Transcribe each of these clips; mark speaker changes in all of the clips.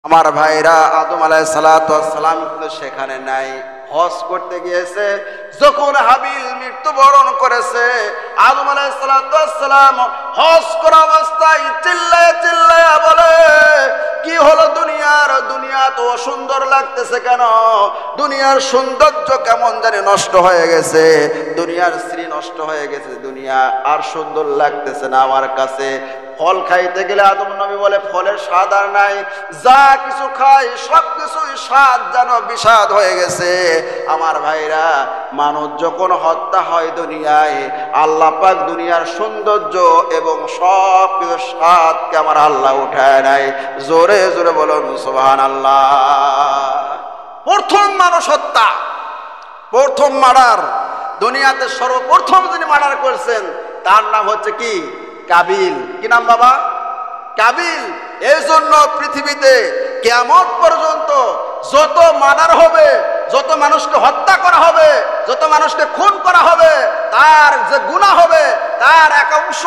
Speaker 1: আমার ভাইরা আদম আলাইহিস সালাতু ওয়াস সালাম কিন্তু সেখানে নাই, হজ করতে গিয়েছে। যখন হাবিল মৃত্যুবরণ করেছে, আদম আলাইহিস সালাতু ওয়াস সালাম হজ করা অবস্থায় চিল্লায়ে চিল্লায়ে বলে, কি হলো দুনিয়ার, দুনিয়া তো সুন্দর লাগতেছে কেন, দুনিয়ার সৌন্দর্য কেমন জানি নষ্ট হয়ে গেছে, দুনিয়ার শ্রী নষ্ট হয়ে গেছে, দুনিয়া আর সুন্দর লাগতেছে না আমার কাছে। ফল খাইতে গেলে আদম নবী বলে ফলের স্বাদ আর নাই, যা কিছু খাই সব কিছুই স্বাদ যেন বিষাদ হয়ে গেছে। আমার ভাইরা, মানুষ যখন হত্যা হয় দুনিয়ায়, আল্লাহ পাক দুনিয়ার সৌন্দর্য এবং সব কিছু স্বাদকে আমার আল্লাহ উঠায় নাই। জোরে জোরে বলুন সুবহানাল্লাহ। প্রথম মানুষ হত্যা, প্রথম মার্ডার, দুনিয়াতে সর্বপ্রথম যিনি মার্ডার করছেন তার নাম হচ্ছে কি? কাবিল। কি নাম বাবা? কাবিল। এই জন্য পৃথিবীতে কিয়ামত পর্যন্ত যত মার্ডার হবে, যত মানুষকে হত্যা করা হবে, যত মানুষকে খুন করা হবে, তার যে গুনাহ হবে তার এক অংশ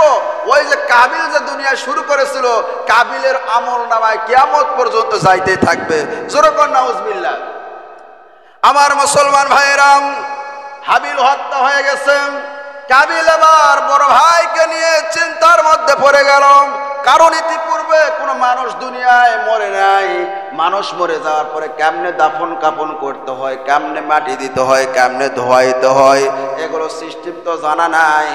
Speaker 1: ওই যে কাবিল যে দুনিয়া শুরু করেছিল, কাবিলের আমল নামায় কিয়ামত পর্যন্ত যাইতেই থাকবে। জোরে কোন নাউজুবিল্লাহ। আমার মুসলমান ভাইয়েরাম, হাবিল হত্যা হয়ে গেছে, কাবিল এবার বড় ভাইকে নিয়ে চিন্তার মধ্যে পড়ে গেল। কারণ ইতিপূর্বে কোনো মানুষ দুনিয়ায় মরে নাই, মানুষ মরে যাওয়ার পরে কেমনে দাফন কাফন করতে হয়, কেমনে মাটি দিতে হয়, কেমনে ধোয়াইতে হয়, এগুলো সিস্টেম তো জানা নাই।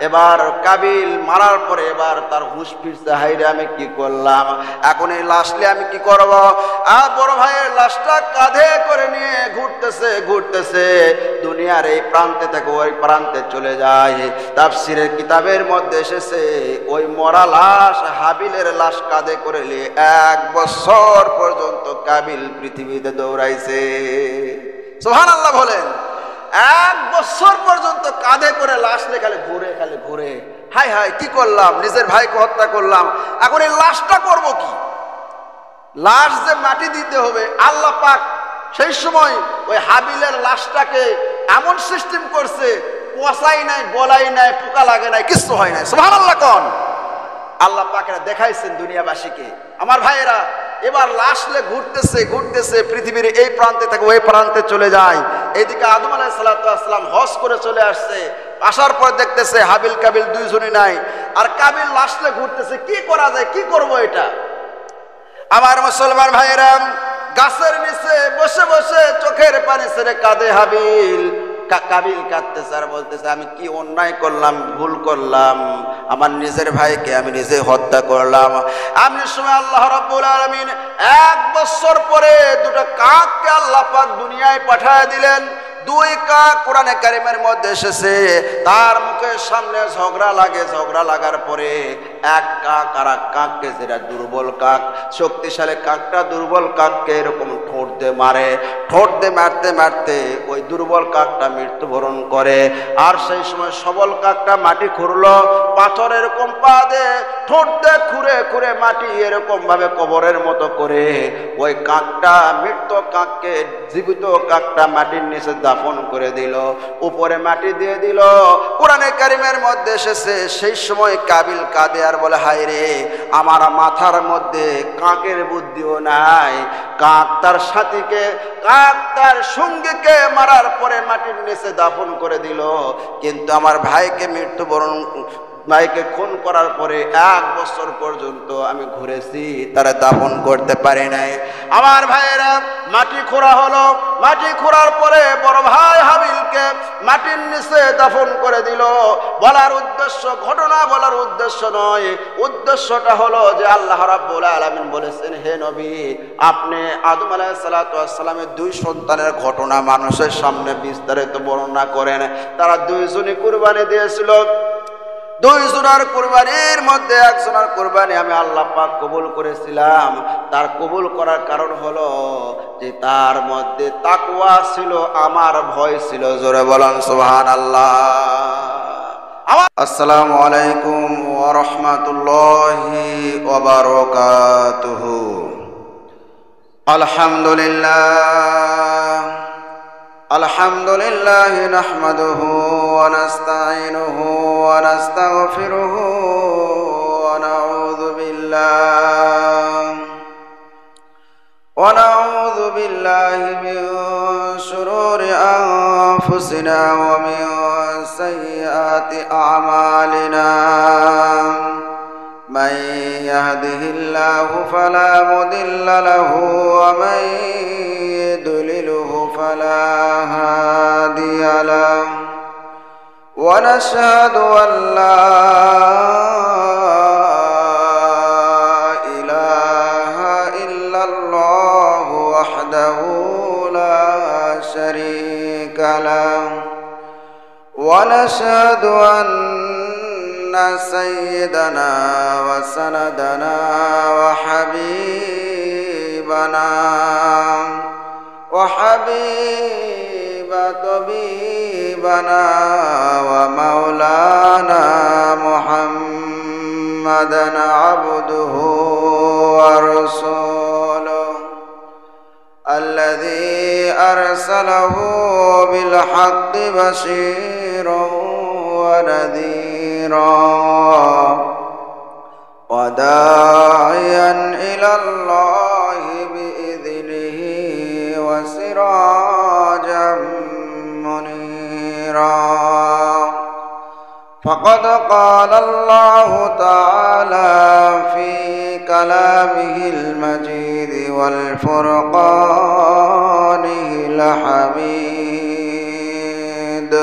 Speaker 1: এবার কাবিল মারার পরে এবার তার হুঁশ ফিরছে, হাইরে আমি কি করলাম, এখন এই লাশলে আমি কি করব। আর বড় ভাইয়ের লাশটা কাঁধে করে নিয়ে ঘুরতেছে ঘুরতেছে, দুনিয়ার এই প্রান্তে থেকে ওই প্রান্তে চলে যায়। তাফসীরের কিতাবের মধ্যে এসেছে, ওই মরা লাশ হাবিলের লাশ কাঁধে করে নিয়ে 1 বছর পর্যন্ত কাবিল পৃথিবীতে দৌড়াইছে। সুবহানাল্লাহ বলেন। 1 বছর পর্যন্ত কাঁধে করে লাশ নিয়ে খালি ঘুরে খালি ঘুরে, হাই হাই কি করলাম, নিজের ভাইকে হত্যা করলাম, এখন এই লাশটা করব কি? লাশ যে মাটি দিতে হবে, আল্লাহ পাক সেই সময় ওই হাবিলের লাশটাকে এমন সিস্টেম করছে, পচাই নাই, গলাই নাই, পোকা লাগে নাই, কিচ্ছু হয় নাই। সুবহানাল্লাহ কোন আল্লাহ পাকেরা দেখাইছেন দুনিয়াবাসীকে। আমার ভাইয়েরা, এবার লাশলে ঘুরতেছে ঘুরতেছে, পৃথিবীর এই প্রান্তে থেকে ওই প্রান্তে চলে যায়। এইদিকে আদম আলাইহিস সালাতু ওয়াস সালাম হজ করে চলে আসছে, আসার পর দেখতেছে হাবিল কাবিল দুইজনই নাই, আর কাবিল লাশলে ঘুরতেছে। কি করা যায়, কি করব এটা? আমার মুসলমান ভাইয়েরা, গাছের নিচে বসে বসে চোখের পানি ছেড়ে কাঁদে হাবিল। কাবিল কাঁদতেছে আর বলতেছে, আমি কি অন্যায় করলাম, ভুল করলাম, আমার নিজের ভাইকে আমি নিজে হত্যা করলাম। এমন সময় আল্লাহ রাব্বুল আলামিন 1 বছর পরে 2টা কাককে আল্লাহ পাক দুনিয়ায় পাঠিয়ে দিলেন। 2 কাক কোরআনে কারিমের মধ্যে এসেছে, তার মুখের সামনে ঝগড়া লাগে, ঝগড়া লাগার পরে এক কাক আর এক কাককে, যেটা দুর্বল কাক, শক্তিশালী কাকটা দুর্বল কাককে এরকম ঠোঁট দিয়ে মারে, ঠোঁট দিয়ে মারতে মারতে ওই দুর্বল কাকটা মৃত্যুবরণ করে। আর সেই সময় সবল কাকটা মাটি খুঁড়লো, পাথর এরকম পা দিয়ে ঠোঁট দিয়ে খুঁড়ে খুঁড়ে মাটি এরকম ভাবে কবরের মতো করে ওই কাকটা, মৃত কাককে জীবিত কাকটা মাটির নিচে দাফন করে দিল, উপরে মাটি দিয়ে দিল। কোরআনে কারিমের মধ্যে এসেছে, সেই সময় কাবিল কাঁদে আর বলে, হায় রে, আমার মাথার মধ্যে কাকের বুদ্ধিও নাই, কাক তার সাথীকে, কাক তার সঙ্গীকে মারার পরে মাটির নিচে দাফন করে দিল, কিন্তু আমার ভাইকে মৃত্যুবরণ, ভাইকে খুন করার পরে 1 বছর পর্যন্ত আমি ঘুরেছি, তারা দাফন করতে পারে নাই। আমার ভাইয়েরা, মাটি খোঁড়া হলো, মাটি খোঁড়ার পরে বড় ভাই হাবিলকে মাটির নিচে দাফন করে দিল। বলার উদ্দেশ্য, ঘটনা বলার উদ্দেশ্য নয়, উদ্দেশ্যটা হলো যে আল্লাহ রাব্বুল আলামিন বলেছেন, হে নবী, আপনি আদম আলাইহিস সালাতু ওয়াস সালামের 2 সন্তানের ঘটনা মানুষের সামনে বিস্তারিত বর্ণনা করেন। তারা 2 জনই কুরবানি দিয়েছিল। 2 জনের কুরবানির মধ্যে 1 জনের কুরবানি আমি আল্লাহ পাক কবুল করেছিলাম। তার কবুল করার কারণ হলো যে তার মধ্যে তাকওয়া ছিল, আমার ভয় ছিল। জোরে বলেন সুবহানাল্লাহ। আসসালামু আলাইকুম ওয়া রাহমাতুল্লাহি ওয়া বারাকাতুহু। আলহামদুলিল্লাহ, আলহামদুলিল্লাহ নাহমাদুহু ওয়া নাস্তাঈনুহু ওয়া নাস্তাগফিরুহু ওয়া নাউযু বিল্লাহ, ওয়া নাস্তাগফিরুহু ওয়া নাউযু বিল্লাহি মিন শুরুরি আনফুসিনা ওয়া মিন সাইয়্যাতি আ'মালিনা। মান ইয়াহদিহিল্লাহু ফালা মুদিল্লা লাহু ওয়া মান ইউদ্লিল ফালা হাদিয়া লাহু। আশহাদু আল্লা ইলাহা ইল্লাল্লাহু ওয়াহদাহু লা শারীকা লাহু ওয়া আশহাদু আন্না মুহাম্মাদান আবদুহু ওয়া রাসূলুহু। ونعوذ بالله من شرور أنفسنا ومن سيئات أعمالنا من يهده الله فلا مضل له ومن يضلله فلا هادي له ونشهد أن لا إله إلا الله وحده لا شريك له ونشهد أن سيدنا وسندنا وحبيبنا وحبيب طبيبنا ومولانا محمدا عبده ورسوله الذي أرسله بالحق بشيرا ونذيرا وداعيا إلى الله بإذنه وسراجا منيرا فقد قال الله تعالى في كلامه المجيد والفرقانه الحميد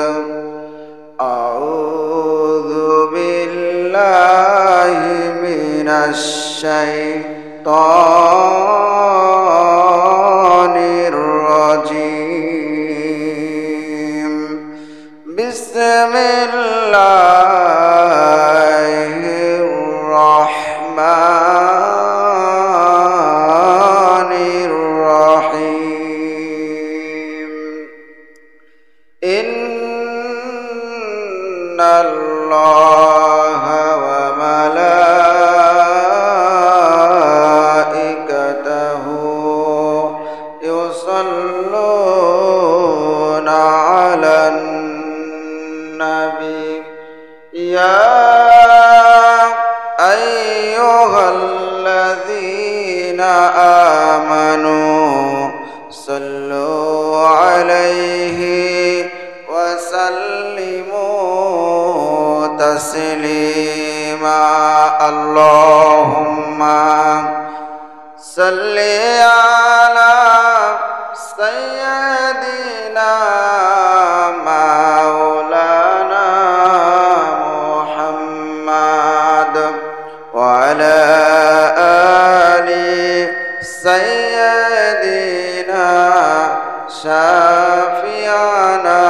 Speaker 1: أعوذ بالله من الشيطان الرجيم بسم الله الرحمن الرحيم إن الله وملائكته يصلون على النبي يا أيها الذين آمنوا صلوا عليه وسلموا تسليما اللهم صل على سيدنا مولانا محمد وعلى آل سيدنا شافعنا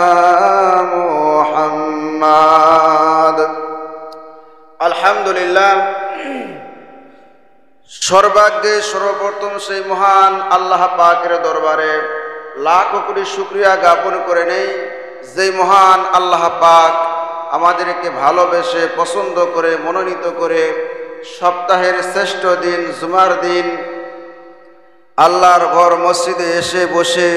Speaker 1: محمد الحمد لله সর্বাগ্যে সর্বপ্রথম সেই মহান আল্লাহ পাকের দরবারে লাখো কোটি শুকরিয়া জ্ঞাপন করে নেই যে মহান আল্লাহ পাক আমাদেরকে ভালোবেসে পছন্দ করে মনোনীত করে সপ্তাহের শ্রেষ্ঠ দিন জুমার দিন আল্লাহর ঘর মসজিদে এসে বসে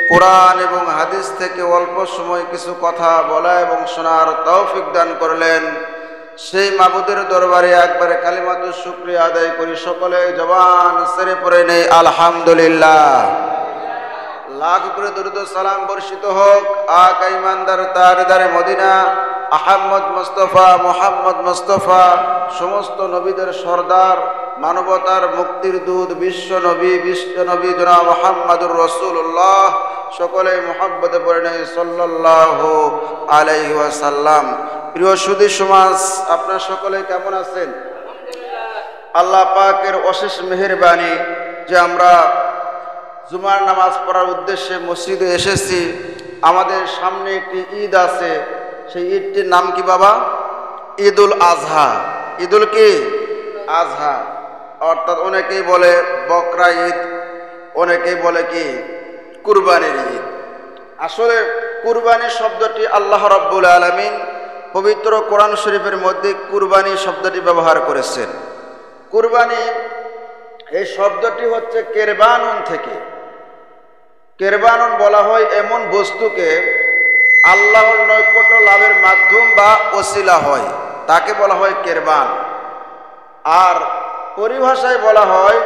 Speaker 1: কোরআন এবং হাদিস থেকে অল্প সময় কিছু কথা বলা এবং শোনার তৌফিক দান করলেন সেই মাবুদের দরবারে একবারে কালিমাতু শুকরিয়া আদায় করি সকলে জবান ছেড়ে পড়ে নেই আলহামদুলিল্লাহ লাখ করে দরুদ সালাম বর্ষিত হোক আকা ইমানদার তাজদারে মদিনা আহমদ মুস্তাফা মোহাম্মদ মুস্তাফা সমস্ত নবীদের সরদার মানবতার মুক্তির দূত বিশ্ব নবী জনাব মুহাম্মদুর রাসূলুল্লাহ সকলে মুহাব্বতে পড়ে নেই সাল্লাল্লাহু আলাইহি ওয়াসাল্লাম প্রিয় সুধী সমাজ আপনারা সকলে কেমন আছেন আল্লাহ পাকের অশেষ মেহেরবানি যে আমরা জুমার নামাজ পড়ার উদ্দেশ্যে মসজিদে এসেছি আমাদের সামনে একটি ঈদ আছে সেই ঈদটির নাম কি বাবা ঈদুল আজহা ঈদুল কি আজহা অর্থাৎ অনেকেই বলে বকরা ঈদ অনেকেই বলে কি কুরবানির ঈদ আসলে কুরবানি শব্দটি আল্লাহ রাব্বুল আলামিন পবিত্র কোরআন শরীফের মধ্যে কুরবানি শব্দটি ব্যবহার করেছেন কুরবানি এই শব্দটি হচ্ছে কেরবানুন থেকে কেরবানুন বলা হয় এমন বস্তুকে আল্লাহর নৈকট্য লাভের মাধ্যম বা ওসিলা হয় তাকে বলা হয় কেরবান আর পরিভাষায় বলা হয়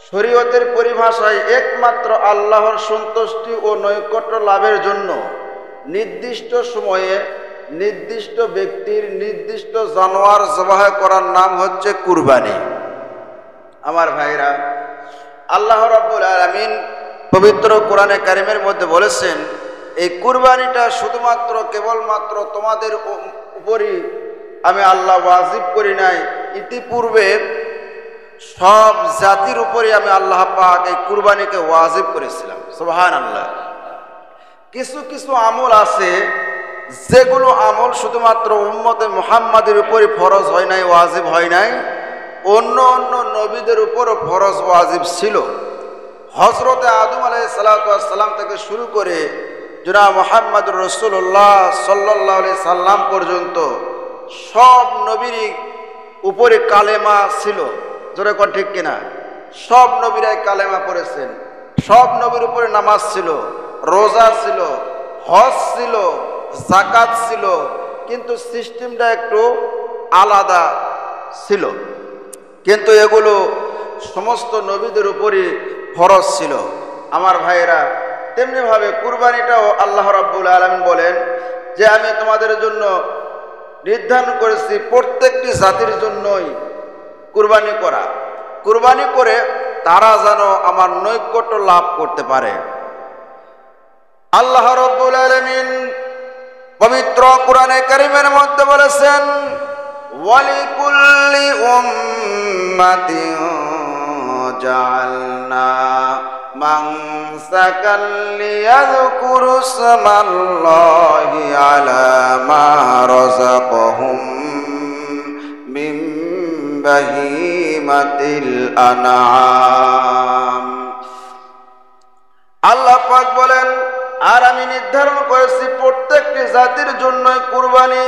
Speaker 1: শরীয়তের পরিভাষায় একমাত্র আল্লাহর সন্তুষ্টি ও নৈকট্য লাভের জন্য নির্দিষ্ট সময়ে নির্দিষ্ট ব্যক্তির নির্দিষ্ট জানোয়ার জবাহ করার নাম হচ্ছে কুরবানি। আমার ভাইরা, আল্লাহ রাব্বুল আলামিন পবিত্র কোরআনে কারিমের মধ্যে বলেছেন, এই কুরবানিটা শুধুমাত্র কেবলমাত্র তোমাদের উপরই আমি আল্লাহ ওয়াজিব করি নাই, ইতিপূর্বে সব জাতির উপরে আমি আল্লাহ পাক এই কুরবানিকে ওয়াজিব করেছিলাম। সুবহানাল্লাহ। কিছু কিছু আমল আছে যেগুলো আমল শুধুমাত্র উম্মতে মুহাম্মাদের উপরই ফরজ হয় নাই, ওয়াজিব হয় নাই, অন্য অন্য নবীদের উপরও ফরজ ওয়াজিব ছিল। হযরতে আদম আলাইহিস সালাতু ওয়াস সালাম থেকে শুরু করে জনাব মুহাম্মদুর রাসূলুল্লাহ সাল্লাল্লাহু আলাইহি সাল্লাম পর্যন্ত সব নবীরই উপরে কালেমা ছিল। জোরে কোন ঠিক কিনা? সব নবীরাই কালেমা পড়েছেন, সব নবীর উপরে নামাজ ছিল, রোজা ছিল, হজ ছিল, যাকাত ছিল, কিন্তু সিস্টেমটা একটু আলাদা ছিল। কিন্তু এগুলো সমস্ত নবীদের উপরই ফরজ ছিল। আমার ভাইয়েরা, তেমনিভাবে কুরবানিটাও আল্লাহ রাব্বুল আলামিন বলেন যে আমি তোমাদের জন্য নির্ধারণ করেছি প্রত্যেকটি জাতির জন্যই কুরবানি করা, কুরবানি করে তারা যেন আমার নৈকট্য লাভ করতে পারে। আল্লাহ রাব্বুল আলামিন পবিত্র কোরআনে কারীমের মধ্যে বলেছেন, ওয়ালিকুল্লি উম্মাতিন জাআলনা মানসাকাল লিয়াযকুরু ইসমাল্লাহি আলা মা রাযাকাহুম মিন বাহিমাতিল আনআম। আল্লাহ পাক বলেন, আর আমি নির্ধারণ করেছি প্রত্যেকটি জাতির জন্য কুরবানি,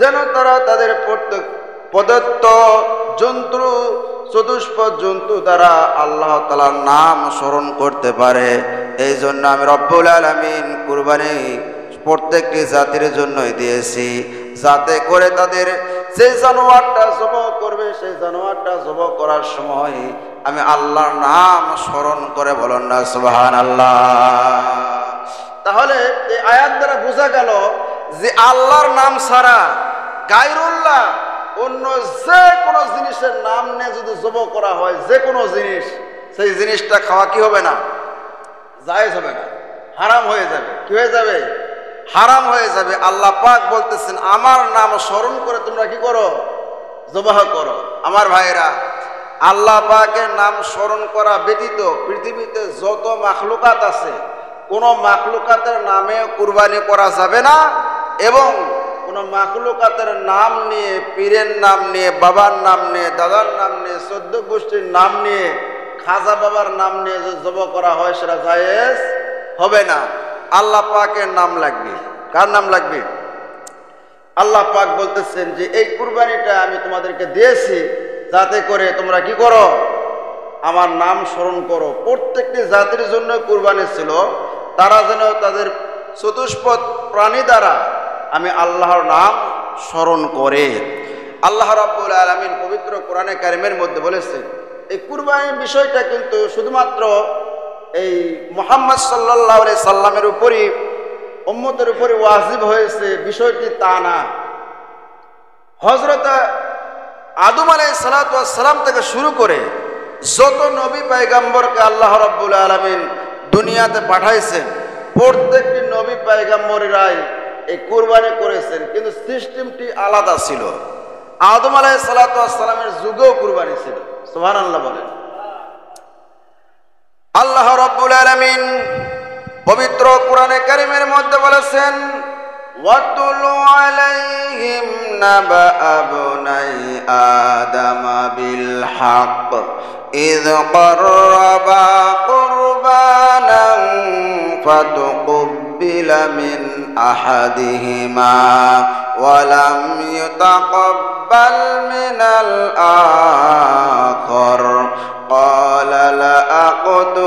Speaker 1: যেন তারা তাদের প্রত্যেক প্রদত্ত জন্তু, চতুষ্পদ জন্তু দ্বারা আল্লাহ তাআলার নাম স্মরণ করতে পারে। এই জন্য আমি রব্বুল আলামিন কুরবানি প্রত্যেকটি জাতির জন্যই দিয়েছি, যাতে করে তাদের যে জানোয়ারটা জবাহ করবে সেই জানোয়ারটা জবাহ করার সময় আমি আল্লাহর নাম স্মরণ করে, বলেন না সুবহানাল্লাহ। তাহলে এই আয়াত দ্বারা বোঝা গেল যে আল্লাহর নাম ছাড়া গায়রুল্লাহ অন্য যে কোনো জিনিসের নাম নিয়ে যদি জবাহ করা হয়, যে কোনো জিনিস, সেই জিনিসটা খাওয়া কি হবে না? জায়েজ হবে না, হারাম হয়ে যাবে। কি হয়ে যাবে? হারাম হয়ে যাবে। আল্লাহ পাক বলতেছেন আমার নাম স্মরণ করে তোমরা কি করো? জবাহ করো। আমার ভাইরা, আল্লাহ পাকের নাম স্মরণ করা ব্যতীত পৃথিবীতে যত মাখলুকাত আছে, কোন মাখলুকাতের নামে কুরবানি করা যাবে না, এবং কোন মাখলুকাতের নাম নিয়ে, পীরের নাম নিয়ে, বাবার নাম নিয়ে, দাদার নাম নিয়ে, 14 গোষ্ঠীর নাম নিয়ে, খাজা বাবার নাম নিয়ে যে জবাহ করা হয় সেটা জায়েজ হবে না। আল্লাহ পাকের নাম লাগবে। কার নাম লাগবে? আল্লাহ পাক বলতেছেন যে এই কুরবানিটা আমি তোমাদেরকে দিয়েছি যাতে করে তোমরা কি করো? আমার নাম স্মরণ করো। প্রত্যেকটি জাতির জন্য কুরবানি ছিল, তারা যেন তাদের চতুষ্পদ প্রাণী দ্বারা আমি আল্লাহর নাম স্মরণ করে। আল্লাহ রাব্বুল আলামিন পবিত্র কোরআনে কারিমের মধ্যে বলেছেন, এই কুরবানির বিষয়টা কিন্তু শুধুমাত্র এই মুহাম্মদ সাল্লাল্লাহু আলাইহি সাল্লামের উপরই, উম্মতের উপরে ওয়াজিব হয়েছে বিষয়টি তা না। হযরত আদম আলাইহিস সালাতু ওয়াস সালাম থেকে শুরু করে যত নবী পয়গম্বরকে আল্লাহ রাব্বুল আলামিন দুনিয়াতে পাঠাইছেন, প্রত্যেকটি নবী পয়গম্বরেরাই এই কুরবানি করেছেন, কিন্তু সিস্টেমটি আলাদা ছিল। আদম আলাইহিস সালাতু ওয়াস সালামের যুগেও কুরবানি ছিল। সুবহানাল্লাহ বলেন। আল্লাহ রাব্বুল আলামিন পবিত্র কোরআনে কারীমের মধ্যে বলেছেন, ওয়াতুলু আলাইহিম নাবা আবনাই আদম বিল হক ইয ক্বাররাবা কুরবানান ফাতুকবিলা মিন আহাদিহিমা ওয়া লাম ইউতাকাব্বাল মিনাল আখর قال لأقتلنك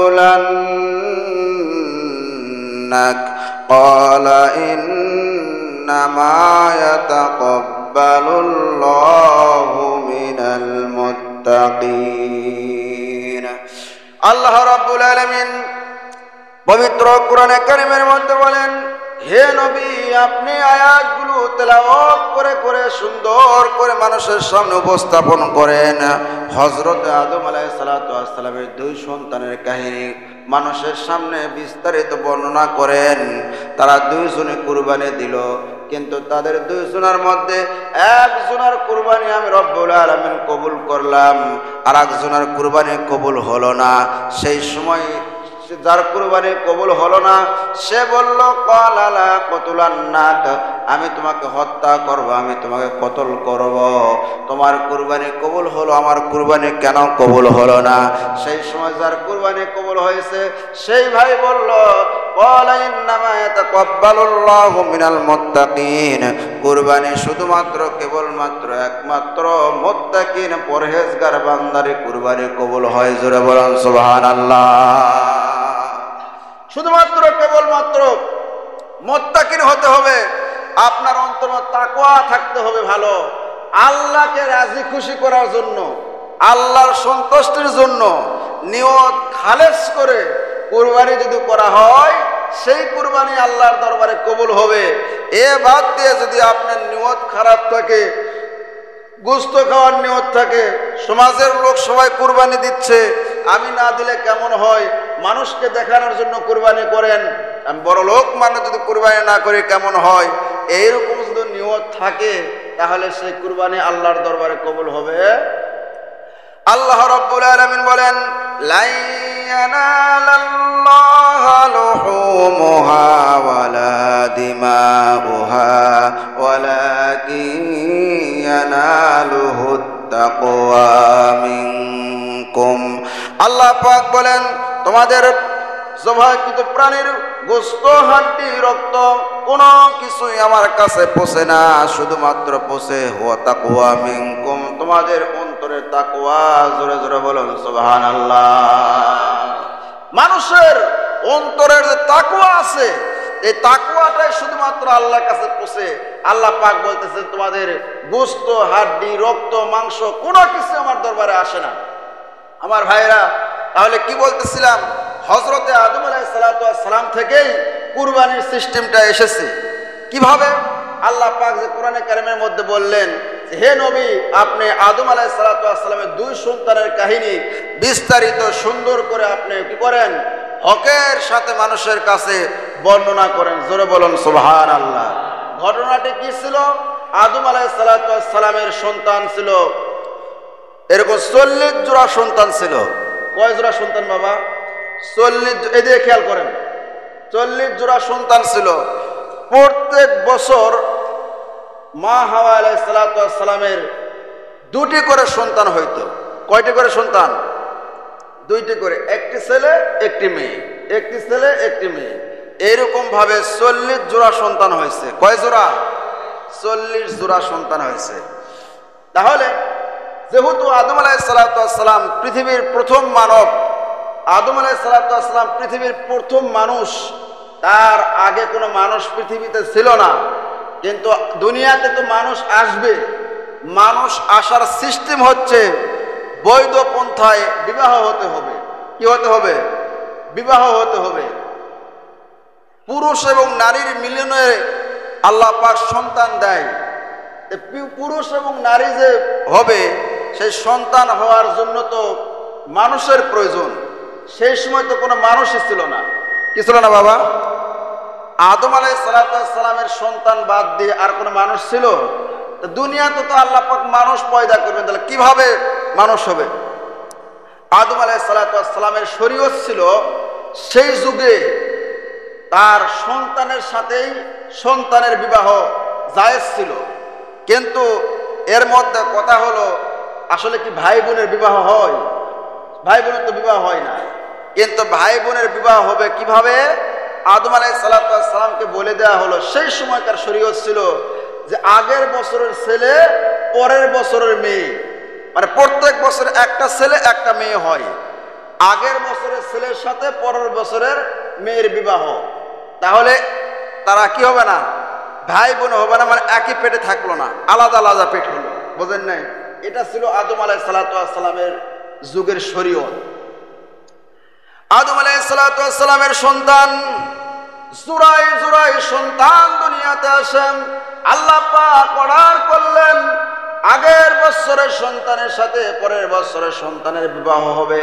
Speaker 1: قال إنما يتقبل الله من المتقين আল্লাহ রাব্বুল আলামিন পবিত্র কোরআনে কারীমের মধ্যে বলেন, হে নবী, আপনি আয়াতগুলো তেলাওয়াত করে করে সুন্দর করে মানুষের সামনে উপস্থাপন করেন। হযরত আদম আলাইহিস সালাতু ওয়াস সালামের দুই সন্তানের কাহিনী মানুষের সামনে বিস্তারিত বর্ণনা করেন। তারা দুইজনে কুরবানি দিল, কিন্তু তাদের দুইজনের মধ্যে একজনের কুরবানি আমি রব্বুল আলামিন কবুল করলাম, আর একজনের কুরবানি কবুল হলো না। সেই সময় যার কুরবানি কবুল হলো না সে বলল, ক্বালা কতুলান্নাক, আমি তোমাকে হত্যা করব, আমি তোমাকে কতল করব। তোমার কুরবানি কবুল হলো, আমার কুরবানি কেন কবুল হলো না? সেই সময় যার কুরবানি কবুল হয়েছে সেই ভাই বলল, ক্বালা ইন্নামা ইয়াতাকাব্বালুল্লাহু মিনাল মুত্তাকিন, কুরবানি শুধুমাত্র কেবলমাত্র একমাত্র মুত্তাকিন পরহেজগার বান্দারই কুরবানি কবুল হয়। জোরে বলুন সুবহানাল্লাহ। শুধুমাত্র কেবলমাত্র মুত্তাকিন হতে হবে, আপনার অন্তরে তাকওয়া থাকতে হবে ভালো, আল্লাহকে রাজি খুশি করার জন্য, আল্লাহর সন্তুষ্টির জন্য নিয়ত খালেস করে কুরবানি যদি করা হয় সেই কুরবানি আল্লাহর দরবারে কবুল হবে। এ বাদ দিয়ে যদি আপনার নিয়ত খারাপ থাকে, গোশত খাওয়ার নিয়ত থাকে, সমাজের লোক সবাই কুরবানি দিচ্ছে, আমি না দিলে কেমন হয়, মানুষকে দেখানোর জন্য কুরবানি করেন, আমি বড় লোক মানুষ যদি কুরবানি না করে কেমন হয়, এইরকম যদি নিয়ত থাকে তাহলে সেই কুরবানি আল্লাহর দরবারে কবুল হবে। আল্লাহ রাব্বুল আলামিন বলেন, লা ইয়ানালাল্লাহা লুহুমুহা ওয়ালা দিমাউহা ওয়ালাকিন ইয়ানালুহুত তাকওয়া মিনকুম। আল্লাহ পাক বলেন, তোমাদের জবাহকৃত প্রাণীর গোশত, হাড্ডি, রক্ত কোনো কিছুই আমার কাছে পৌঁছে না, শুধুমাত্র পৌঁছে হুয়া তাকওয়া মিনকুম, তোমাদের অন্তরের তাকওয়া। জোরে জোরে বলুন সুবহানাল্লাহ। মানুষের অন্তরের যে তাকওয়া আছে এই তাকওয়াটাই শুধুমাত্র আল্লাহর কাছে পৌঁছে। আল্লাহ পাক বলতেছেন, তোমাদের গোশত, হাড্ডি, রক্ত, মাংস কোনো কিছু আমার দরবারে আসে না। আমার ভাইরা, তাহলে কি বলতেছিলাম, হযরতে আদম আলাইহিস সালাতু ওয়াস সালাম থেকেই কুরবানির সিস্টেমটা এসেছে। কিভাবে? আল্লাহ পাক যে কোরআনে কারিমের মধ্যে বললেন, হে নবী, আপনি আদম আলাইহিস সালাতু ওয়াস সালামের দুই সন্তানের কাহিনী বিস্তারিত সুন্দর করে আপনি কি করেন, হকের সাথে মানুষের কাছে বর্ণনা করেন। জোরে বলুন সুবহানাল্লাহ। ঘটনাটি কি ছিল? আদম আলাইহিস সালাতু ওয়াস সালামের সন্তান ছিল এরকম 40 জোড়া সন্তান ছিল। কয় জোড়া সন্তান বাবা? 40। এদিকে খেয়াল করেন, 40 জোড়া সন্তান ছিল। প্রত্যেক বছর মা হাওয়া আলাইহিস সালাতু ওয়াস সালামের 2টি করে সন্তান হইতো। কয়টি করে সন্তান? 2টি করে, একটি ছেলে একটি মেয়ে, একটি ছেলে একটি মেয়ে, এইরকম ভাবে 40 জোড়া সন্তান হয়েছে। কয় জোড়া? 40 জোড়া সন্তান হয়েছে। তাহলে যেহেতু আদম আলাইহিস সালাতু ওয়াস সালাম পৃথিবীর প্রথম মানব, আদম আলাইহিস সালাতু ওয়াস সালাম পৃথিবীর প্রথম মানুষ, তার আগে কোনো মানুষ পৃথিবীতে ছিল না। কিন্তু দুনিয়াতে তো মানুষ আসবে, মানুষ আসার সিস্টেম হচ্ছে বৈধ পন্থায় বিবাহ হতে হবে। কি হতে হবে? বিবাহ হতে হবে। পুরুষ এবং নারীর মিলনে আল্লাহ পাক সন্তান দেয়। পুরুষ এবং নারী যে হবে, সেই সন্তান হওয়ার জন্য তো মানুষের প্রয়োজন। সেই সময় তো কোনো মানুষই ছিল না। কি ছিল না বাবা? আদম আলাইহিস সালাতু ওয়াস সালামের সন্তান বাদ দিয়ে আর কোনো মানুষ ছিল? দুনিয়াতে তো আল্লাহ পাক মানুষ পয়দা করবেন, তাহলে কিভাবে মানুষ হবে? আদম আলাইহিস সালাতু ওয়াস সালামের শরীয়ত ছিল সেই যুগে তার সন্তানের সাথেই সন্তানের বিবাহ জায়েজ ছিল। কিন্তু এর মধ্যে কথা হলো, আসলে কি ভাই বোনের বিবাহ হয়? ভাই বোনের তো বিবাহ হয় না। কিন্তু ভাই বোনের বিবাহ হবে কিভাবে? আদম আলাইহিস সালাতু ওয়াস সালামকে বলে দেওয়া হলো, সেই সময়কার শরীয়ত ছিল যে আগের বছরের ছেলে পরের বছরের মেয়ে, মানে প্রত্যেক বছর একটা ছেলে একটা মেয়ে হয়। আগের বছরের ছেলের সাথে পরের বছরের মেয়ের বিবাহ, তাহলে তারা কি হবে না? ভাই বোন হবে না, মানে একই পেটে থাকলো না, আলাদা আলাদা পেট হলো। বোঝেন নাই? এটা ছিল আদম আলাইহিস সালাতু ওয়াস সালামের যুগের শরীয়ত। আদম আলাইহিস সালাতু ওয়াস সালামের সন্তান জুরাই জুরাই সন্তান দুনিয়াতে আসেন। আল্লাহ পাক অর্ডার করলেন আগের বছরের সন্তানের সাথে পরের বছরের সন্তানের বিবাহ হবে।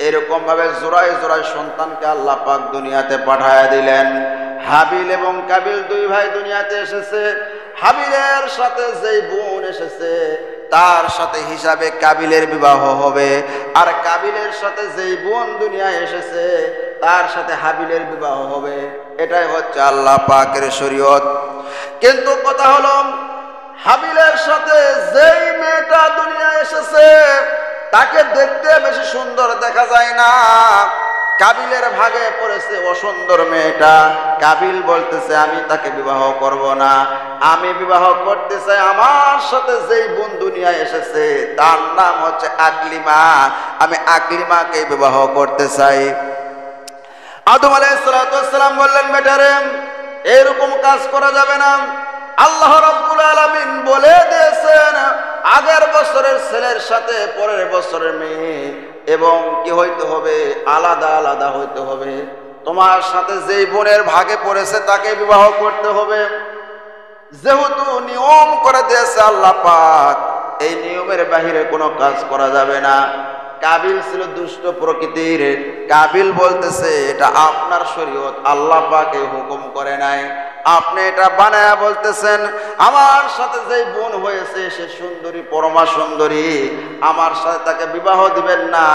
Speaker 1: এরকম ভাবে জোড়ায় জোড়ায় সন্তানকে আল্লাহ পাক দুনিয়াতে পাঠায়া দিলেন। হাবিল এবং কাবিল দুই ভাই দুনিয়াতে এসেছে। হাবিলের সাথে যেই বোন এসেছে তার সাথে হিসাবে কাবিলের বিবাহ হবে, আর কাবিলের সাথে যেই বোন দুনিয়ায় এসেছে তার সাথে হাবিলের বিবাহ হবে। এটাই হচ্ছে আল্লাহ পাকের শরীয়ত। কিন্তু কথা হলো, হাবিলের সাথে যেই মেয়েটা দুনিয়ায় এসেছে তাকে দেখতে বেশি সুন্দর দেখা যায় না। কাবিলের ভাগে পড়েছে অসুন্দর মেয়েটা। কাবিল বলতেছে আমি তাকে বিবাহ করব না, আমি বিবাহ করতে চাই আমার সাথে যেই বোন দুনিয়ায় এসেছে তার নাম হচ্ছে আকলিমা, আমি আকলিমাকে বিবাহ করতে চাই। আদম আলাইহিস সালাতু ওয়াস সালাম বললেন, বেটারে এরকম কাজ করা যাবে না। আল্লাহ রাব্বুল আলামিন বলে দিয়েছেন আগের বছরের ছেলের সাথে পরের বছরের মেয়ে এবং কি হইতে হবে, আলাদা আলাদা হইতে হবে। তোমার সাথে যেই বোনের ভাগে পড়েছে তাকে বিবাহ করতে হবে। যেহেতু নিয়ম করে দিয়েছে আল্লাহ পাক, এই নিয়মের বাহিরে কোনো কাজ করা যাবে না। কাবিল ছিল দুষ্ট প্রকৃতির। কাবিল বলতেছে এটা আপনার শরীয়ত, আল্লাহ পাকে হুকুম করে নাই, আপনি এটা বানায়া বলতেছেন। আমার সাথে যেই বোন হয়েছে সে সুন্দরী, পরমা সুন্দরী, আমার সাথে তাকে বিবাহ দিবেন না,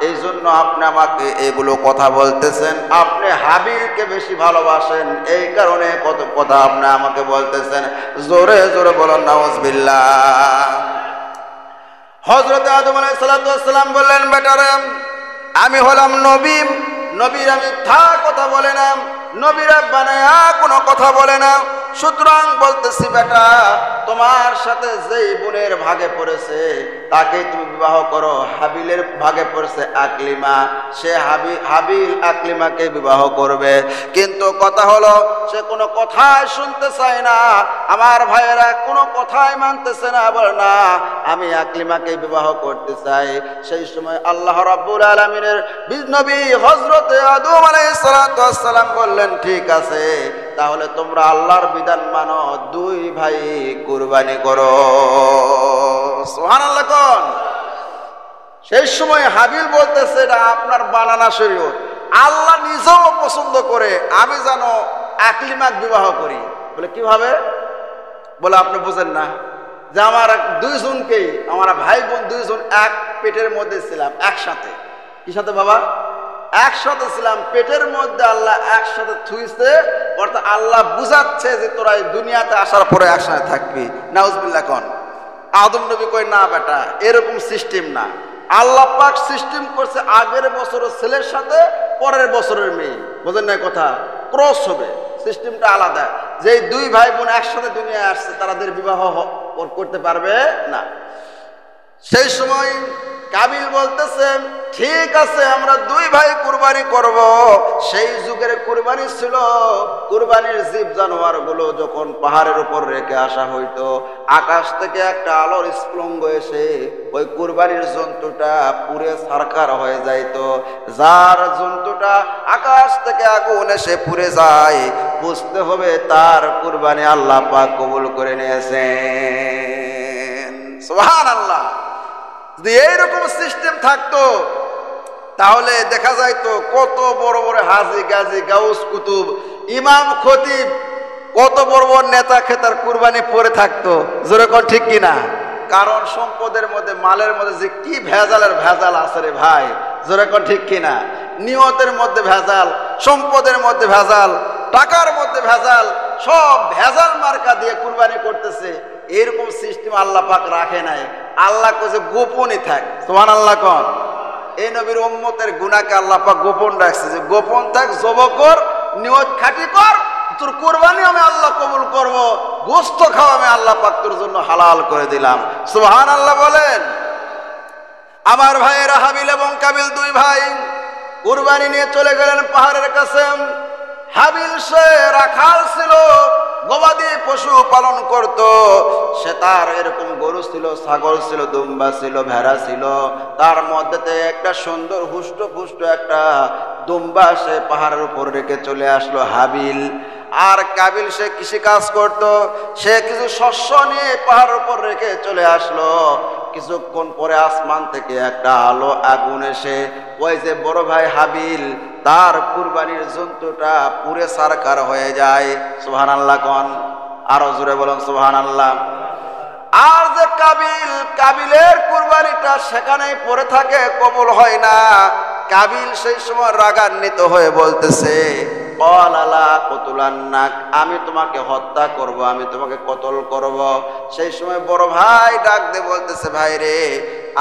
Speaker 1: এই জন্য আপনি আমাকে এগুলো কথা বলতেছেন। আপনি হাবিলকে বেশি ভালোবাসেন, এই কারণে কত কথা আপনি আমাকে বলতেছেন। জোরে জোরে বলেন নাউজুবিল্লাহ। হযরত আদম আলাইহিস সালাতু ওয়াস সালাম বললেন, বেটারে আমি হলাম নবী, নবীরা মিথ্যা কথা বলে না, নবীরা বানায়া কোনো কথা বলে না। সুতরাং বলতেছি বেটা, তোমার সাথে যেই বোনের ভাগে পড়েছে তাকে তুমি বিবাহ করো। হাবিলের ভাগে পড়েছে আকলিমা, সে হাবিল আকলিমাকে বিবাহ করবে। কিন্তু কথা হলো সে কোনো কথাই শুনতে চায় না। আমার ভাইয়েরা কোনো কথাই মানতেছে না, বলে না আমি আকলিমাকে বিবাহ করতে চাই। সেই সময় আল্লাহ রাব্বুল আলামিনের নবী হযরত আদম আলাইহিস সালাতু ওয়াস সালাম বললেন, ঠিক আছে তাহলে তোমরা আল্লাহর বিধান মানো, দুই ভাই কুরবানি করো। সুবহানাল্লাহ কোন। সেই সময় হাবিল বলতেছে এটা আপনার বানানা শরীয়ত, আল্লাহ নিজেও পছন্দ করে আমি যেন আকলিমাক বিবাহ করি। বলে কিভাবে? বলে আপনি বুঝেন না যে আমার দুইজনকেই, আমার ভাই বোন দুইজন এক পেটের মধ্যে ছিলাম একসাথে। কি সাথে বাবা? একসাথে ছিলাম, পেটের মধ্যে আল্লাহ একসাথে থুইছে, অর্থাৎ আল্লাহ বুঝাচ্ছে যে তোরা এই দুনিয়াতে আসার পরে একসাথে থাকবি। নাউজুবিল্লাহ কোন। আদম নবী কই না বেটা এরকম সিস্টেম না, আল্লাহ পাক সিস্টেম করছে আগের বছরের ছেলের সাথে পরের বছরের মেয়ে। বোঝেন না কথা? ক্রস হবে, সিস্টেমটা আলাদা। যে দুই ভাই বোন একসাথে দুনিয়ায় আসছে তাদের বিবাহ করতে পারবে না। সেই সময় কাবিল বলতেছে ঠিক আছে আমরা দুই ভাই কুরবানি করব। সেই যুগের কুরবানি ছিল কুরবানির জীব জানোয়ার গুলো যখন পাহাড়ের উপর রেখে আসা হইতো, আকাশ থেকে একটা আলোর স্ফুলিঙ্গ এসে ওই কুরবানির জন্তুটা পুড়ে ছারখার হয়ে যাইতো। যার জন্তুটা আকাশ থেকে আগুন এসে পুড়ে যায় বুঝতে হবে তার কুরবানি আল্লাহ পাক কবুল করে নিয়েছেন। সুবহানাল্লাহ। যদি এইরকম সিস্টেম থাকতো তাহলে দেখা যাইতো কত বড় বড় হাজি গাজী গাউস কুতুব ইমাম খতিব কত বড় বড় নেতা খেতার কুরবানি পরে থাকতো। জোরে কোন ঠিক কিনা? কারণ সম্পদের মধ্যে মালের মধ্যে যে কি ভেজালের ভেজাল আছে রে ভাই, জোরে কোন ঠিক কিনা? নিয়তের মধ্যে ভেজাল, সম্পদের মধ্যে ভেজাল, টাকার মধ্যে ভেজাল, সব ভেজাল মার্কা দিয়ে কুরবানি করতেছে। এরকম সিস্টেম আল্লাহ পাক রাখে নাই। আল্লাহ কইছে গোপনই থাক। সুবহানাল্লাহ কোন। এই নবীর উম্মতের গুনাহকে আল্লাহ পাক গোপন রাখছে, যে গোপন থাক, জবা কর, নিয়ত খাঁটি কর, তোর কুরবানি আমি আল্লাহ কবুল করব, গোশত খাওয়া আমি আল্লাহ পাক তোর জন্য হালাল করে দিলাম। সুবহানাল্লাহ বলেন। আমার ভাইয়েরা হাবিল এবং কাবিল দুই ভাই কুরবানি নিয়ে চলে গেলেন পাহাড়ের কাছে। হাবিল সে রাখাল ছিল, গবাদি পশু পালন করত। সে তার এরকম গরু ছিল, ছাগল ছিল, দুম্বা ছিল, ভেড়া ছিল। তার মধ্যে একটা সুন্দর হুষ্ট একটা দুম্বা সে পাহাড়ের উপর রেখে চলে আসলো হাবিল। আর কাবিল সে কৃষি কাজ করত, সে কিছু শস্য নিয়ে পাহাড়ের উপর রেখে চলে আসলো। কিছুক্ষণ পরে আসমান থেকে একটা আলো আগুন এসে ওই যে বড় ভাই হাবিল তার কুরবানির জন্তুটা পুরে সারকার হয়ে যায়। সুবহানাল্লাহ কোন, আরো জোরে বলুন সুবহানাল্লাহ। আর যে কাবিলের কুরবানিটা সেখানেই পড়ে থাকে, কবুল হয় না। কাবিল সেই সময় রাগান্বিত হয়ে বলতেছে, আমি তোমাকে হত্যা করব, আমি তোমাকে কতল করব। সেই সময় বড় ভাই ডাক দিয়ে বলতেছে, ভাই রে,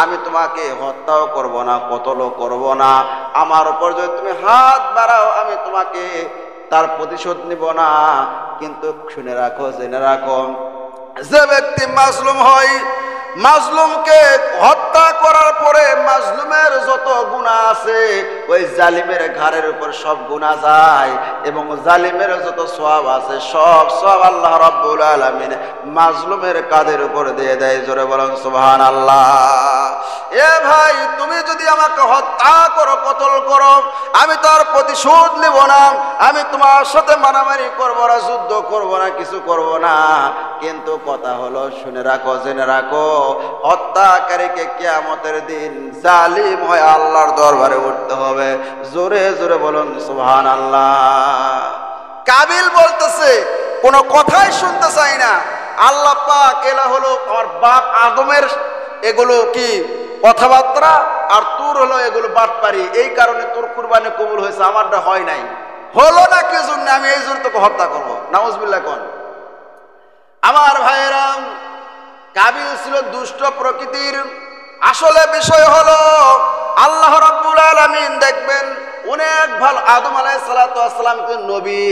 Speaker 1: আমি তোমাকে হত্যাও করব না, কতলও করব না। আমার উপর যদি তুমি হাত বাড়াও আমি তোমাকে তার প্রতিশোধ নিব না। কিন্তু শুনে রাখো, জেনে রাখো, যে ব্যক্তি মাজলুম হয়, মাজলুমকে হত্যা করার পরে মাজলুমের যত গুনাহ আছে ওই জালিমের ঘাড়ের উপর সব গুনাহ যায়, এবং জালিমের যত সওয়াব আছে সব সওয়াব আল্লাহ রাব্বুল আলামিন মাজলুমের কাঁধের উপর দিয়ে দেয়। জোরে বলুন সুবহানাল্লাহ। এ ভাই, তুমি যদি আমাকে হত্যা করো, কতল করো, আমি তার প্রতিশোধ নেব না, আমি তোমার সাথে মারামারি করব না, যুদ্ধ করব না, কিছু করব না। কিন্তু কথা হলো, শুনে রাখো, জেনে রাখো, হত্যাকারীকে কিয়ামতের দিন জালিম হয়ে আল্লাহর দরবারে উঠতে হবে। জোরে জোরে বলুন সুবহানাল্লাহ। কাবিল বলতেছে, কোনো কথাই শুনতে চাই না। আল্লাহ পাক, এলা হলো আমার বাপ আদমের এগুলো কি কথাবার্তা, আর তোর হলো এগুলো বাটপারি, এই কারণে তোর কুরবানি কবুল হয়েছে, আমারটা হয় নাই। হলো না কি জন্য? আমি এই জন্য তোকে হত্যা করবো। নাউজুবিল্লাহ কোন। আমার ভাইয়েরা, কাবিল ছিল দুষ্ট প্রকৃতির। আসলে বিষয় হলো আল্লাহ রাব্বুল আলামিন দেখবেন অনেক ভালো। আদম আলাইহিস সালাতু ওয়াস সালাম নবী,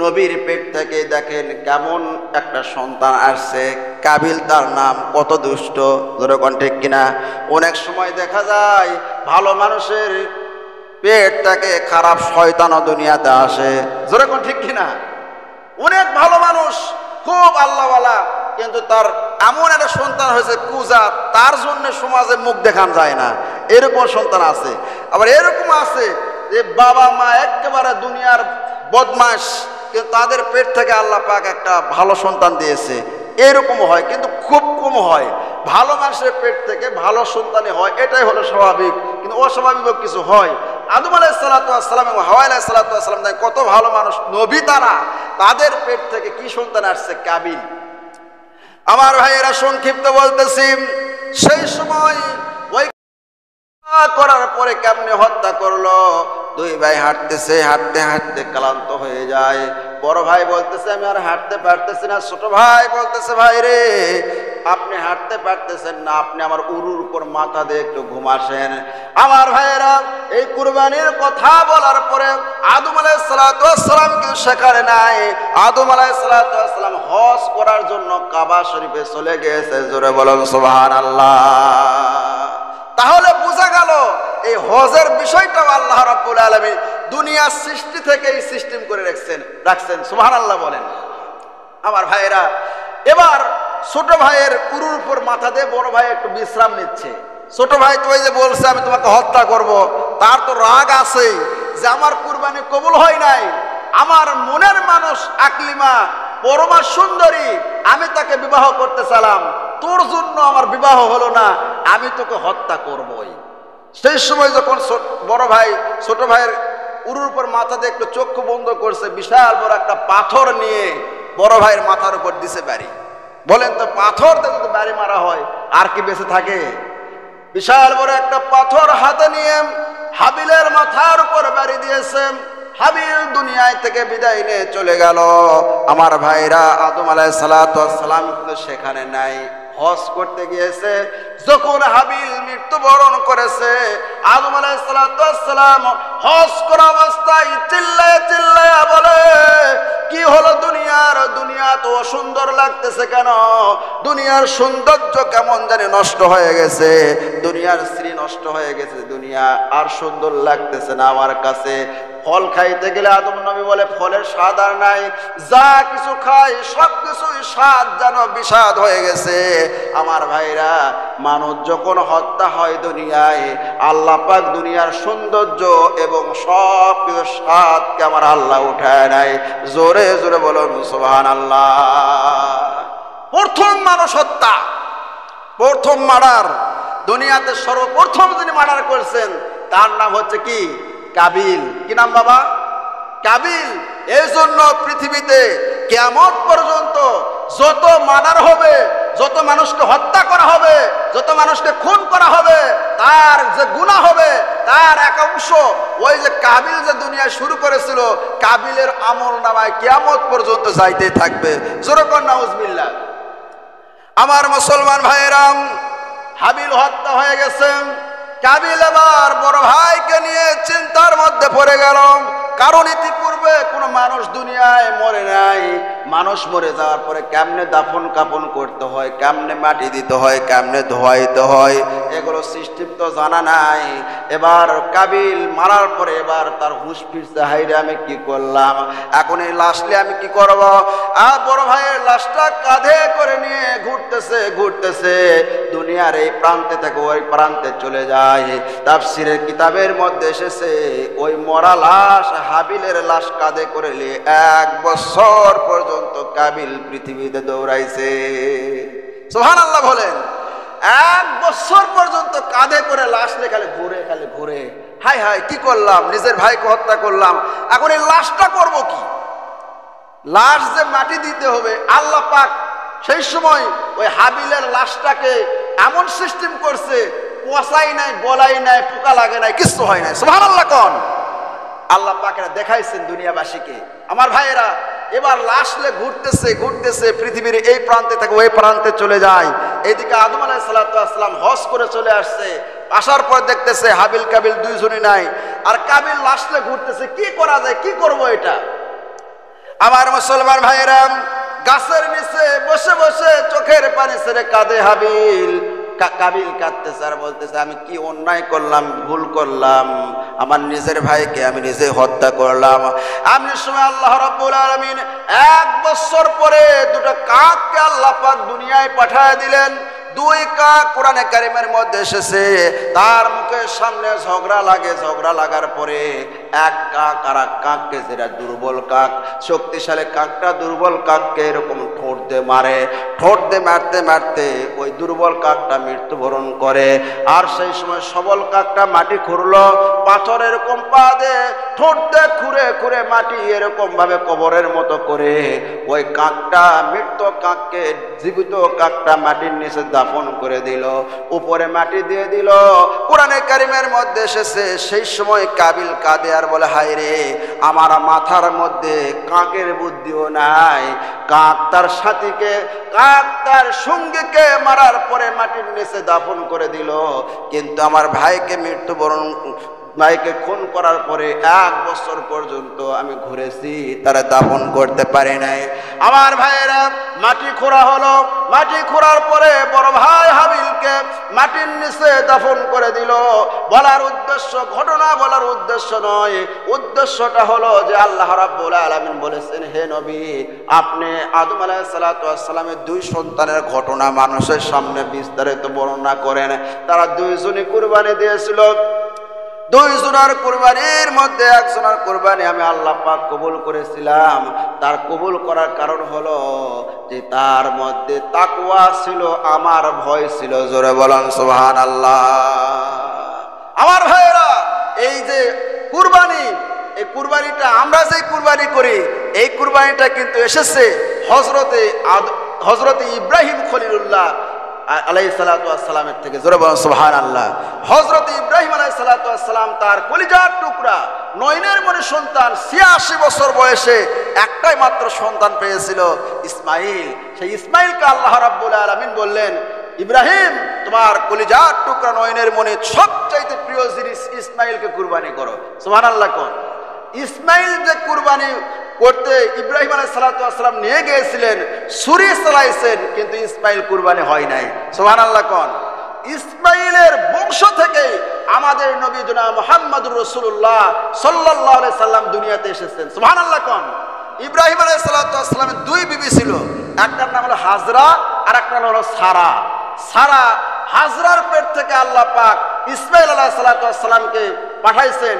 Speaker 1: নবীর পেট থেকে দেখেন কেমন একটা সন্তান আসছে। কাবিল তার নাম, কত দুষ্ট। ধরে কোন ঠিক কিনা? অনেক সময় দেখা যায় ভালো মানুষের পেট থেকে খারাপ শয়তানও দুনিয়াতে আসে। জোরে কোন ঠিক কিনা? অনেক ভালো মানুষ, খুব আল্লাহওয়ালা, কিন্তু তার এমন একটা সন্তান হয়েছে কুজা, তার জন্য সমাজে মুখ দেখান যায় না, এরকম সন্তান আছে। আবার এরকম আছে যে বাবা মা একেবারে দুনিয়ার বদমাশ, কিন্তু তাদের পেট থেকে আল্লাহ পাক একটা ভালো সন্তান দিয়েছে। এরকম হয়, কিন্তু খুব কম হয়। ভালো মানুষের পেট থেকে ভালো সন্তানই হয়, এটাই হলো স্বাভাবিক। কিন্তু অস্বাভাবিক কিছু হয়। আদম আলাইহিস সালাতু ওয়াস সালাম এবং হাওয়া আলাইহিস সালাতু ওয়াস সালাম কত ভালো মানুষ, নবী, তারা, তাদের পেট থেকে কি সন্তান আসছে? কাবিল। আমার ভাইয়েরা, সংক্ষিপ্ত বলতেছি, সেই সময় ওই করার পরে কেমনে হত্যা করলো? দুই ভাই হাঁটতেছে, হাঁটতে হাঁটতে ক্লান্ত হয়ে যায়। বড় ভাই বলতেছে, আমি আর হাঁটতে পারতেছি না। ছোট ভাই বলতেছে, ভাই রে, আপনি হাঁটতে পারতেছেন না, আপনি আমার উরুর উপর মাথা দিয়ে একটু ঘুমাসেন। আমার ভাইয়েরা, এই কুরবানির কথা বলার পরে আদম আলাইহিস সালাতু ওয়াস সালাম কিন্তু সেখানে নাই। আদম আলাইহিস সালাতু ওয়াস সালাম হজ করার জন্য কাবা শরীফে চলে গিয়েছে। জোরে বলুন সুবহানাল্লাহ। তাহলে বোঝা গেল এই হজের বিষয়টাও আল্লাহ রাব্বুল আলামিন দুনিয়ার সৃষ্টি থেকেই সিস্টেম করে রাখছেন। সুবহানাল্লাহ বলেন। আমার ভাইয়েরা, এবার ছোট ভাইয়ের উরুর উপর মাথা দিয়ে বড় ভাই একটু বিশ্রাম নিচ্ছে। ছোট ভাই তো ওই যে বলছে আমি তোমাকে হত্যা করব, তার তো রাগ আছে যে আমার কুরবানি কবুল হয় নাই। আমার মনের মানুষ আকলিমা, পরমা সুন্দরী, আমি তাকে বিবাহ করতে চালাম, তোর জন্য আমার বিবাহ হলো না, আমি তোকে হত্যা করবই। সেই সময় যখন বড় ভাই ছোট ভাইয়ের উরুর উপর মাথা দিয়ে একটু চক্ষু বন্ধ করছে, বিশাল বড় একটা পাথর নিয়ে বড় ভাইয়ের মাথার উপর দিছে বাড়ি। বলেন তো, পাথর দিয়ে যদি বাড়ি মারা হয় আর কি বেঁচে থাকে? বিশাল বড় একটা পাথর হাতে নিয়ে হাবিলের মাথার উপর বাড়ি দিয়েছে। হাবিল দুনিয়ায় থেকে বিদায় নিয়ে চলে গেল। আমার ভাইরা, আদম আলাইহিস সালাতু ওয়াস সালাম কিন্তু সেখানে নাই, হজ করতে গিয়েছে। যখন হাবিল মৃত্যুবরণ করেছে, আদম আলাইহিস সালাতু ওয়াস সালাম হজ করা অবস্থায় চিল্লায়া চিল্লায়া বলে, কি হলো দুনিয়া তো সুন্দর লাগতেছে কেন? দুনিয়ার সৌন্দর্য কেমন জানি নষ্ট হয়ে গেছে, দুনিয়ার শ্রী নষ্ট হয়ে গেছে, দুনিয়া আর সুন্দর লাগতেছে না আমার কাছে। ফল খাইতে গেলে আদম নবী বলে ফলের স্বাদ আর নাই, যা কিছু খাই সব কিছুই স্বাদ যেন বিষাদ হয়ে গেছে। আমার ভাইরা, মানুষ যখন হত্যা হয় দুনিয়ায়, আল্লাহ পাক দুনিয়ার সৌন্দর্য এবং সব কিছু স্বাদকে আমার আল্লাহ উঠায় নেয়। জোরে জোরে বলুন সুবহানাল্লাহ। প্রথম মানুষ হত্যা, প্রথম মার্ডার, দুনিয়াতে সর্বপ্রথম যিনি মার্ডার করছেন তার নাম হচ্ছে কি? কাবিল। কি নাম বাবা? কাবিল। এই জন্য পৃথিবীতে কিয়ামত পর্যন্ত যত মার্ডার হবে, যত মানুষকে হত্যা করা হবে, যত মানুষকে খুন করা হবে, তার যে গুনাহ হবে তার এক অংশ ওই যে কাবিল যে দুনিয়া শুরু করেছিল, কাবিলের আমল নামায় কিয়ামত পর্যন্ত যাইতে থাকবে। জোরে কোন নাউজুবিল্লাহ। আমার মুসলমান ভাইয়েরাম, হাবিল হত্যা হয়ে গেছেন, কাবিল এবার বড় ভাইকে নিয়ে চিন্তার মধ্যে পড়ে গেল। কারণ ইতিপূর্বে কোনো মানুষ দুনিয়ায় মরে নাই। মানুষ মরে যাওয়ার পরে কেমনে দাফন কাফন করতে হয়, কেমনে মাটি দিতে হয়, কেমনে ধোয়াইতে হয়, এগুলো সিস্টেম তো জানা নাই। এবার কাবিল মারার পরে এবার তার হুঁশ ফিরছে, হাইরে আমি কি করলাম, এখন এই লাশলে আমি কি করব। আর বড় ভাইয়ের লাশটা কাঁধে করে নিয়ে ঘুরতেছে ঘুরতেছে, দুনিয়ার এই প্রান্তে থেকে ওই প্রান্তে চলে যায়। তাফসীরের কিতাবের মধ্যে এসেছে ওই মরা লাশ, হাবিলের লাশ কাঁধে করে নিয়ে 1 বছর পর্যন্ত কাবিল পৃথিবীতে দৌড়াইছে। সুবহানাল্লাহ বলেন। 1 বছর পর্যন্ত কাঁধে করে লাশ নিয়ে খালি ঘুরে। হাই হাই কি করলাম, নিজের ভাইকে হত্যা করলাম, এখন এই লাশটা করব কি? লাশ যে মাটি দিতে হবে, আল্লাহ পাক সেই সময় ওই হাবিলের লাশটাকে এমন সিস্টেম করছে, পচাই নাই, গলাই নাই, পোকা লাগে নাই, কিছু হয় নাই। সুবহানাল্লাহ কোন। আল্লাহ পাকেরা দেখাইছেন দুনিয়াবাসীকে। আমার ভাইয়েরা, এবার লাশলে ঘুরতেছে ঘুরতেছে, পৃথিবীর এই প্রান্তে থেকে ওই প্রান্তে চলে যায়। এইদিকে আদম আলাইহিস সালাম হজ করে চলে আসছে, আসার পর দেখতেছে হাবিল কাবিল দুইজনই নাই, আর কাবিল লাশলে ঘুরতেছে। কি করা যায়, কি করব এটা? আমার মুসলমান ভাইয়েরা, গাছের নিচে বসে বসে চোখের পানি ছেড়ে কাঁদে হাবিল। কাবিল কাঁদতেছে আর বলতেছে, আমি কি অন্যায় করলাম, ভুল করলাম, আমার নিজের ভাইকে আমি নিজে হত্যা করলাম। এমনি সময় আল্লাহ রাব্বুল আলামিন 1 বছর পরে 2টা কাককে আল্লাহ পাক দুনিয়ায় পাঠিয়ে দিলেন। 2 কাক কোরআনে কারিমের মধ্যে এসেছে, তার মুখের সামনে ঝগড়া লাগে, ঝগড়া লাগার পরে এক কাক আর এক কাককে, যেটা দুর্বল কাক, শক্তিশালী কাকটা দুর্বল কাককে এরকম ঠোঁট দিয়ে মারে। ঠোঁট দিয়ে মারতে মারতে ওই দুর্বল কাকটা মৃত্যুবরণ করে। আর সেই সময় সবল কাকটা মাটি খুঁড়লো, পাথর এরকম পা দিয়ে ঠোঁট দিয়ে খুঁড়ে খুঁড়ে মাটি এরকম ভাবে কবরের মতো করে ওই কাকটা, মৃত কাককে জীবিত কাকটা মাটির নিচে দাফন করে দিল, উপরে মাটি দিয়ে দিল। কোরআনে কারিমের মধ্যে এসেছে, সেই সময় কাবিল কাঁদে আর বলে, হায় রে, আমার মাথার মধ্যে কাকের বুদ্ধিও নাই। কাক তার সাথীকে, কাক তার সঙ্গীকে মারার পরে মাটির নিচে দাফন করে দিল, কিন্তু আমার ভাইকে মৃত্যুবরণ, ভাইকে খুন করার পরে 1 বছর পর্যন্ত আমি ঘুরেছি, তারা দাফন করতে পারে নাই। আমার ভাইয়েরা, মাটি খোঁড়া হলো, মাটি খোঁড়ার পরে বড় ভাই হাবিলকে মাটির নিচে দাফন করে দিল। বলার উদ্দেশ্য, ঘটনা বলার উদ্দেশ্য নয়, উদ্দেশ্যটা হলো যে আল্লাহ রাব্বুল আলামিন বলেছেন, হে নবী, আপনি আদম আলাইহিস সালামের 2 সন্তানের ঘটনা মানুষের সামনে বিস্তারিত বর্ণনা করেন। তারা 2 জনই কুরবানি দিয়েছিল। 2 জনের কুরবানির মধ্যে 1 জনের কুরবানি আমি আল্লাহ পাক কবুল করেছিলাম। তার কবুল করার কারণ হলো যে তার মধ্যে তাকওয়া ছিল, আমার ভয় ছিল। জোরে বলেন সুবহানাল্লাহ। আমার ভাইয়েরা, এই যে কুরবানি, এই কুরবানিটা আমরা যে কুরবানি করি, এই কুরবানিটা কিন্তু এসেছে হযরতে ইব্রাহিম খলিলুল্লাহ আলাইহিস সালাতু ওয়াস সালামের থেকে। জোরে বলেন সুবহানাল্লাহ। হযরত ইব্রাহিম আলাইহিস সালাতু ওয়াস সালাম তার কলিজার টুকরা নয়নের মনে সন্তান 86 বছর বয়সে একটাই মাত্র সন্তান পেয়েছিল, ইসমাইল। সেই ইসমাইলকে আল্লাহ রাব্বুল আলামিন বললেন, ইব্রাহিম, তোমার কলিজার টুকরা নয়নের মনে সবচাইতে প্রিয় জিনিস ইসমাইলকে কুরবানি করো। সুবহানাল্লাহ কোন। ইসমাইল যে কুরবানি করতে ইব্রাহিম আলাইহিস সালাতু ওয়াস সালাম নিয়ে গিয়েছিলেন, ছুরি চালাইছেন, কিন্তু ইসমাইল কুরবানি হয় নাই। সুবহানাল্লাহ কোন। ইসমাইলের বংশ থেকে আমাদের নবী জনাব মুহাম্মদুর রাসূলুল্লাহ সাল্লাল্লাহু আলাইহি সাল্লাম দুনিয়াতে এসেছেন। সুবহানাল্লাহ কোন। ইব্রাহিম আলাইহিস সালামের দুই বিবি ছিল, একটার নাম হলো হাজরা আর একটার নাম হলো সারা। সারা হাজরার পেট থেকে আল্লাহ পাক ইসমাইল আলাইহিস সালামকে পাঠাইছেন,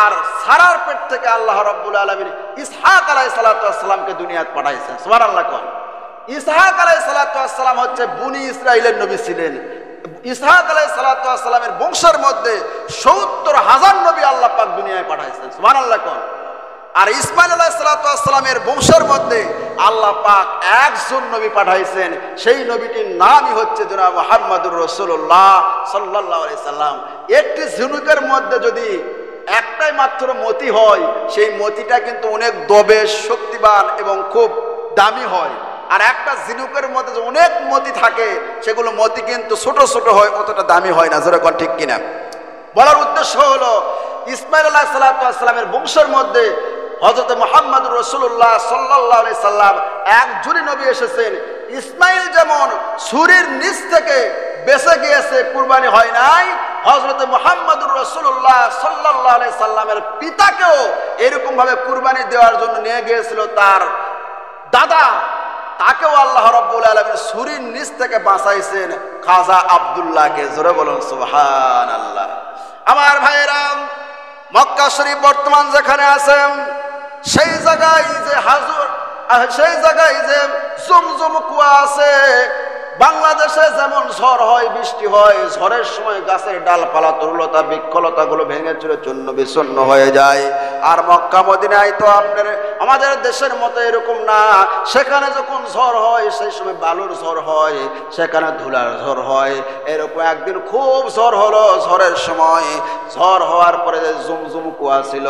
Speaker 1: আর সারার পেট থেকে আল্লাহ রাব্বুল আলামিন ইসহাক আলাইহিস সালামকে দুনিয়াতে পাঠাইছেন। সুবহানাল্লাহ কোন। ইসহাক আলাইহিস সালাম হচ্ছে বনি ইসরাইলের নবী ছিলেন। ইসহাক আলাইহিস সালামের বংশের মধ্যে ৭০,০০০ নবী আল্লাহ পাক দুনিয়ায় পাঠাইছেন। সুবহানাল্লাহ কোন। আর ইসমাইল আলাইহিস সালামের বংশের মধ্যে আল্লাহ পাক একজন নবী পাঠাইছেন, সেই নবীটির নামই হচ্ছে জনাব মুহাম্মদুর রাসূলুল্লাহ সাল্লাল্লাহু আলাইহি সাল্লাম। একটি ঝিনুকের মধ্যে যদি একটাই মাত্র মতি হয়, সেই মতিটা কিন্তু অনেক দবেশ, শক্তিবান এবং খুব দামি হয়। আর একটা ঝিনুকের মধ্যে যে অনেক মতি থাকে, সেগুলো মতি কিন্তু ছোট ছোট হয়, অতটা দামি হয় না। যেরকম ঠিক কিনা? বলার উদ্দেশ্য হলো ইসমাইল আলাইহিস সালামের বংশের মধ্যে হযরত মুহাম্মদুর রাসূলুল্লাহ সাল্লাল্লাহু আলাইহি সাল্লাম একজনই নবী এসেছেন। ইসমাইল যেমন ছুরির নিচ থেকে বেঁচে গিয়েছে, কুরবানি হয় নাই, হযরত মুহাম্মদুর রাসূলুল্লাহ সাল্লাল্লাহু আলাইহি সাল্লামের পিতাকেও এরকম ভাবে কুরবানি দেওয়ার জন্য নিয়ে গিয়েছিল তার দাদা, তাকেও আল্লাহ রাব্বুল আলামিন ছুরির নিচ থেকে বাঁচাইছেন, খাজা আব্দুল্লাহকে। জোরে বলুন সুবহানাল্লাহ। আমার ভাইরা, মক্কা শরীফ বর্তমান যেখানে আছেন, সেই জায়গায় যে জমজম কুয়া আছে, বাংলাদেশে যেমন ঝড় হয়, বৃষ্টি হয়, ঝড়ের সময় গাছের ডালপালা, তরুলতা, বৃক্ষলতা গুলো ভেঙে চুরে চূর্ণ বিচূর্ণ হয়ে যায়। আর মক্কা মদিনায় তো আমাদের দেশের মতো এরকম না। সেখানে যখন ঝড় হয়, সেই সময় বালুর ঝড় হয়, সেখানে ধুলার ঝড় হয়। এরকম একদিন খুব ঝড় হলো। ঝড়ের সময়, ঝড় হওয়ার পরে যে জমজম কুয়া ছিল,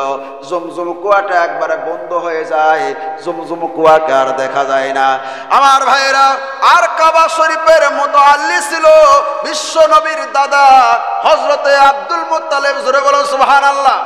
Speaker 1: জমজম কুয়াটা একবারে বন্ধ হয়ে যায়, জমজম কুয়াকে আর দেখা যায় না। আমার ভাইয়েরা, আর কাবা শরীফের মুতাআল্লি ছিল বিশ্ব নবীর দাদা হযরতে আব্দুল মুত্তালিব। জোরে বলুন সুবহানাল্লাহ।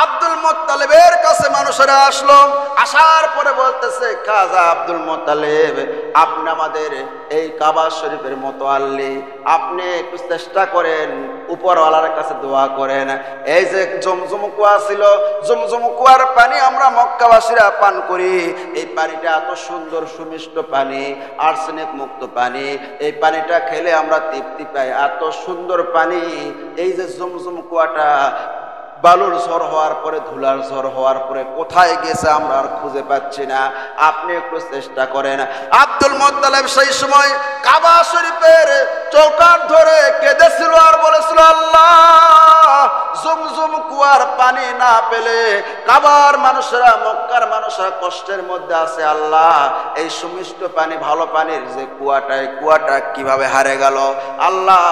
Speaker 1: আব্দুল মুত্তালিবের কাছে মানুষেরা আসলো, আসার পরে বলতেছে, খাজা আব্দুল মুত্তালিব, আপনি আমাদের এই কাবা শরীফের মুতাআল্লি, আপনি একটু চেষ্টা করেন, উপরওয়ালার কাছে দোয়া করেন। এই যে জমজম কুয়া ছিল, জমজম কুয়ার পানি আমরা মক্কাবাসীরা পান করি। এই পানিটা এত সুন্দর সুমিষ্ট পানি, আর্সেনিক মুক্ত পানি। এই পানিটা খেলে আমরা তৃপ্তি পাই, এত সুন্দর পানি। এই যে জমজম কুয়াটা বালুর ঝড় হওয়ার পরে, ধুলার ঝড় হওয়ার পরে কোথায় গেছে আমরা আর খুঁজে পাচ্ছি না, আপনি একটু চেষ্টা করেন। আব্দুল মুত্তালিব সেই সময় কাবা শরীফের চৌকাঠ ধরে কেঁদেছিল আর বলেছিল, আল্লাহ, জমজম কুয়ার পানি না পেলে কাবার মানুষেরা, মক্কার মানুষেরা কষ্টের মধ্যে আছে। আল্লাহ, এই সুমিষ্ট পানি, ভালো পানির যে কুয়াটা, এই কুয়াটা কিভাবে হারে গেল? আল্লাহ,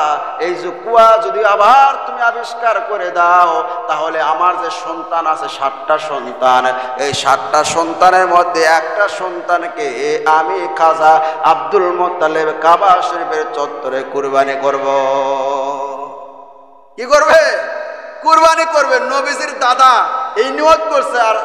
Speaker 1: এই যে কুয়া যদি আবার তুমি আবিষ্কার করে দাও, তাহলে আমার যে সন্তান আছে ৭টা সন্তান, এই ৭টা সন্তানের মধ্যে একটা সন্তানকে আমি খাজা আব্দুল মুত্তালিব কাবা শরীফের চত্বরে কুরবানি করব। কি করবে? কুরবানি করবে। নবীজির দাদা এই নিয়ত করছে, আর